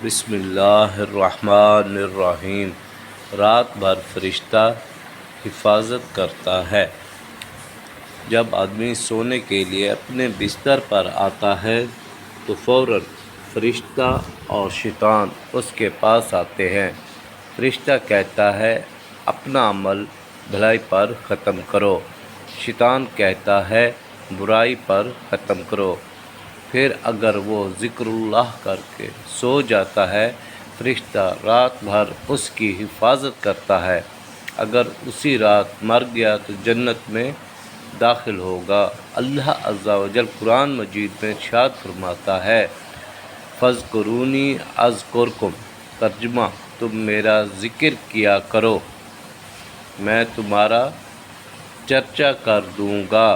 بسم اللہ الرحمن الرحیم۔ رات بھر فرشتہ حفاظت کرتا ہے۔ جب آدمی سونے کے لیے اپنے بستر پر آتا ہے تو فوراً فرشتہ اور شیطان اس کے پاس آتے ہیں۔ فرشتہ کہتا ہے اپنا عمل بھلائی پر ختم کرو، شیطان کہتا ہے برائی پر ختم کرو۔ پھر اگر وہ ذکر اللہ کر کے سو جاتا ہے، فرشتہ رات بھر اس کی حفاظت کرتا ہے۔ اگر اسی رات مر گیا تو جنت میں داخل ہوگا۔ اللہ عز و جل قرآن مجید میں ارشاد فرماتا ہے فَاذْكُرُونِی اذْکُرکم، ترجمہ تم میرا ذکر کیا کرو میں تمہارا چرچا کر دوں گا۔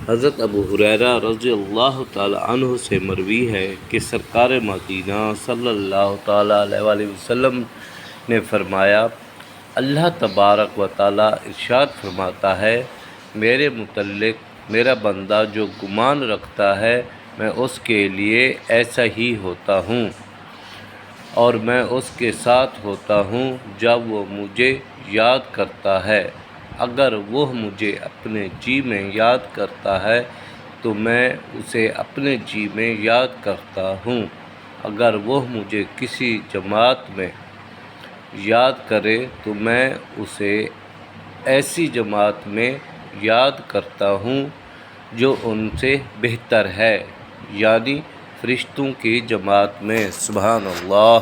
حضرت ابو ہریرہ رضی اللہ تعالی عنہ سے مروی ہے کہ سرکار مدینہ صلی اللہ تعالی علیہ وآلہ وسلم نے فرمایا، اللہ تبارک و تعالی ارشاد فرماتا ہے میرے متعلق میرا بندہ جو گمان رکھتا ہے میں اس کے لیے ایسا ہی ہوتا ہوں، اور میں اس کے ساتھ ہوتا ہوں جب وہ مجھے یاد کرتا ہے۔ اگر وہ مجھے اپنے جی میں یاد کرتا ہے تو میں اسے اپنے جی میں یاد کرتا ہوں۔ اگر وہ مجھے کسی جماعت میں یاد کرے تو میں اسے ایسی جماعت میں یاد کرتا ہوں جو ان سے بہتر ہے، یعنی فرشتوں کی جماعت میں۔ سبحان اللہ۔